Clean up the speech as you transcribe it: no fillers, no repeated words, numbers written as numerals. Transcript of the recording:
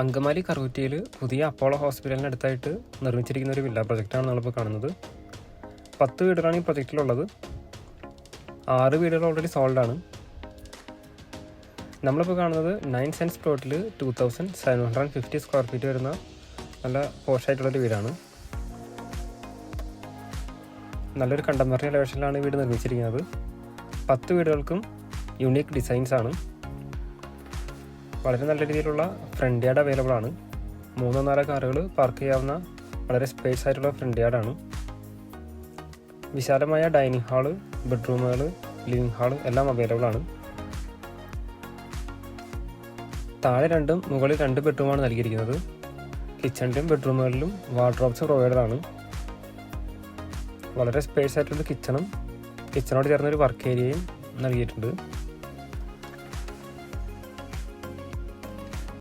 അങ്കമാലി കറുകുറ്റിയിൽ പുതിയ അപ്പോളോ ഹോസ്പിറ്റലിന് അടുത്തായിട്ട് നിർമ്മിച്ചിരിക്കുന്ന ഒരു വില്ല പ്രൊജക്റ്റാണ് നമ്മളിപ്പോൾ കാണുന്നത്. 10 വീടുകളാണ് ഈ പ്രൊജക്റ്റിലുള്ളത്. 6 വീടുകൾ ഓൾറെഡി സോൾഡാണ്. നമ്മളിപ്പോൾ കാണുന്നത് 9 സെൻസ് പ്ലോട്ടിൽ 2750 സ്ക്വയർ ഫീറ്റ് വരുന്ന നല്ല പോഷായിട്ടുള്ളൊരു വീടാണ്. നല്ലൊരു കണ്ടംപററി എലവേഷനിലാണ് ഈ വീട് നിർമ്മിച്ചിരിക്കുന്നത്. 10 വീടുകൾക്കും യുണീക്ക് ഡിസൈൻസ് ആണ്. വളരെ നല്ല രീതിയിലുള്ള ഫ്രണ്ട് യാർഡ് അവൈലബിൾ ആണ്. 3-4 കാറുകൾ പാർക്ക് ചെയ്യാവുന്ന വളരെ സ്പേസ് ആയിട്ടുള്ള ഫ്രണ്ട് യാർഡാണ്. വിശാലമായ ഡൈനിങ് ഹാള്, ബെഡ്റൂമുകൾ, ലിവിംഗ് ഹാള് എല്ലാം അവൈലബിൾ ആണ്. താഴെ 2ഉം മുകളിൽ 2 ബെഡ്റൂമാണ് നൽകിയിരിക്കുന്നത്. കിച്ചണിലും ബെഡ്റൂമുകളിലും വാർഡ്രോബ്സ് പ്രൊവൈഡഡ് ആണ്. വളരെ സ്പേസ് ആയിട്ടുള്ള കിച്ചണും കിച്ചണോട് ചേർന്നൊരു വർക്ക് ഏരിയയും നൽകിയിട്ടുണ്ട്.